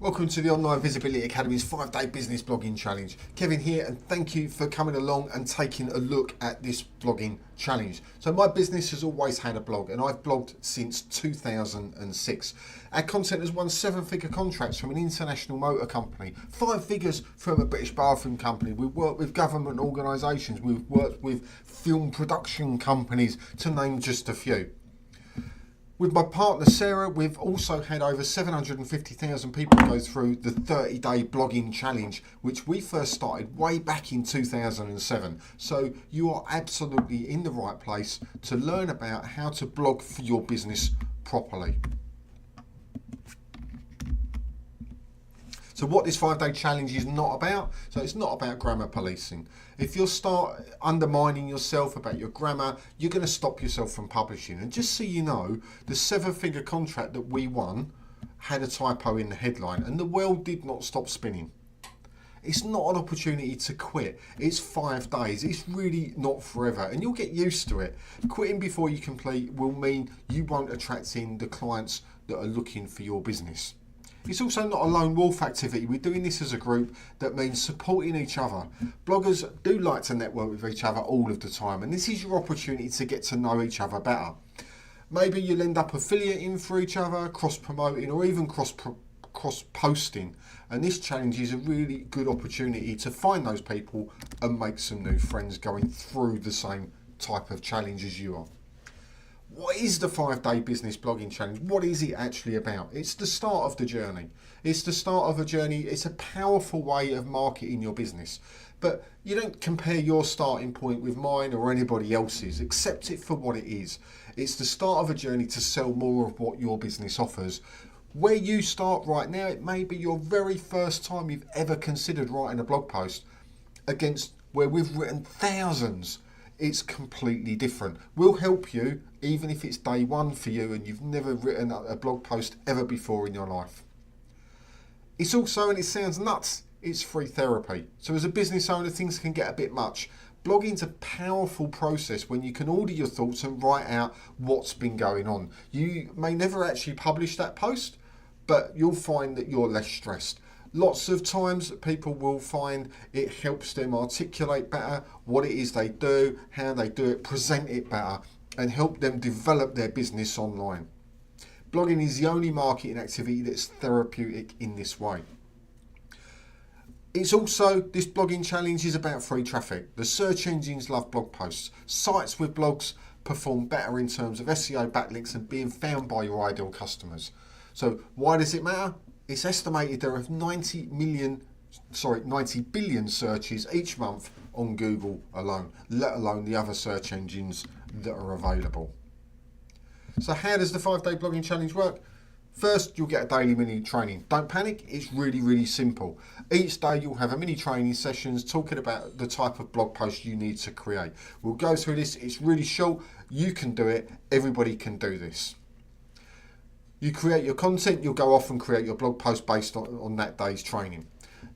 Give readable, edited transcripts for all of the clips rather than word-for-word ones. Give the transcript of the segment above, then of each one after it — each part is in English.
Welcome to the Online Visibility Academy's 5-day business blogging challenge. Kevin here, and thank you for coming along and taking a look at this blogging challenge. So my business has always had a blog, and I've blogged since 2006. Our content has won 7-figure contracts from an international motor company, 5 figures from a British bathroom company. We've worked with government organisations, we've worked with film production companies, to name just a few. With my partner Sarah, we've also had over 750,000 people go through the 30-day blogging challenge, which we first started way back in 2007. So you are absolutely in the right place to learn about how to blog for your business properly. So what this 5-day challenge is not about, so it's not about grammar policing. If you start undermining yourself about your grammar, you're going to stop yourself from publishing. And just so you know, the 7-figure contract that we won had a typo in the headline, and the world did not stop spinning. It's not an opportunity to quit. It's 5 days. It's really not forever, and you'll get used to it. Quitting before you complete will mean you won't attract in the clients that are looking for your business. It's also not a lone wolf activity. We're doing this as a group. That means supporting each other. Bloggers do like to network with each other all of the time, and this is your opportunity to get to know each other better. Maybe you'll end up affiliating for each other, cross-promoting, or even cross-posting. And this challenge is a really good opportunity to find those people and make some new friends going through the same type of challenge as you are. What is the 5-day business blogging challenge? What is it actually about? It's the start of the journey. It's the start of a journey. It's a powerful way of marketing your business. But you don't compare your starting point with mine or anybody else's. Accept it for what it is. It's the start of a journey to sell more of what your business offers. Where you start right now, it may be your very first time you've ever considered writing a blog post, against where we've written thousands. It's completely different. We'll help you even if it's day one for you and you've never written a blog post ever before in your life. It's also, and it sounds nuts, it's free therapy. So as a business owner, things can get a bit much. Blogging's a powerful process when you can order your thoughts and write out what's been going on. You may never actually publish that post, but you'll find that you're less stressed. Lots of times people will find it helps them articulate better what it is they do, how they do it, present it better, and help them develop their business online. Blogging is the only marketing activity that's therapeutic in this way. It's also, this blogging challenge is about free traffic. The search engines love blog posts. Sites with blogs perform better in terms of SEO backlinks and being found by your ideal customers. So why does it matter? It's estimated there are 90 billion searches each month on Google alone, let alone the other search engines that are available. So how does the 5-day blogging challenge work? First, you'll get a daily mini training. Don't panic, it's really, really simple. Each day you'll have a mini training sessions talking about the type of blog post you need to create. We'll go through this, it's really short, you can do it, everybody can do this. You create your content, you'll go off and create your blog post based on that day's training.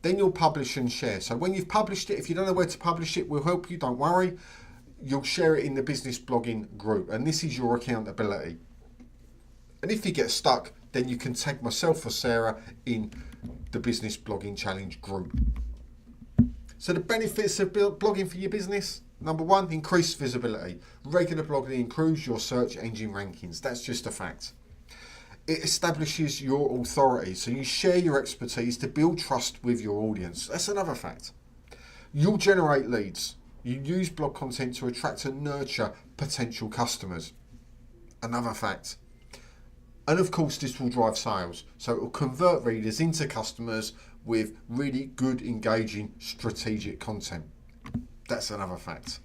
Then you'll publish and share. So when you've published it, if you don't know where to publish it, we'll help you, don't worry. You'll share it in the business blogging group, and this is your accountability. And if you get stuck, then you can tag myself or Sarah in the business blogging challenge group. So the benefits of blogging for your business: number one, increased visibility. Regular blogging improves your search engine rankings. That's just a fact. It establishes your authority, so you share your expertise to build trust with your audience. That's another fact. You'll generate leads. You use blog content to attract and nurture potential customers. Another fact. And of course, this will drive sales. So it will convert readers into customers with really good, engaging, strategic content. That's another fact.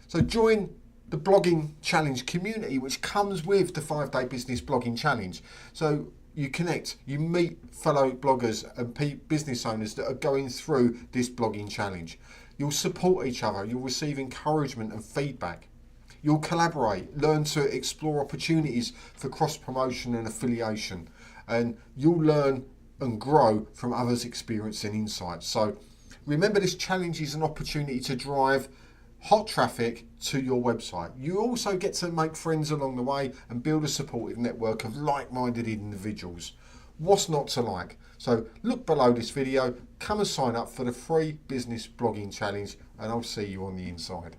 So join the blogging challenge community, which comes with the 5-day business blogging challenge. So you connect, you meet fellow bloggers and business owners that are going through this blogging challenge. You'll support each other, you'll receive encouragement and feedback. You'll collaborate, learn to explore opportunities for cross-promotion and affiliation, and you'll learn and grow from others' experience and insights. So remember, this challenge is an opportunity to drive hot traffic to your website. You also get to make friends along the way and build a supportive network of like-minded individuals. what's not to like. So look below this video, come and sign up for the free business blogging challenge, and I'll see you on the inside.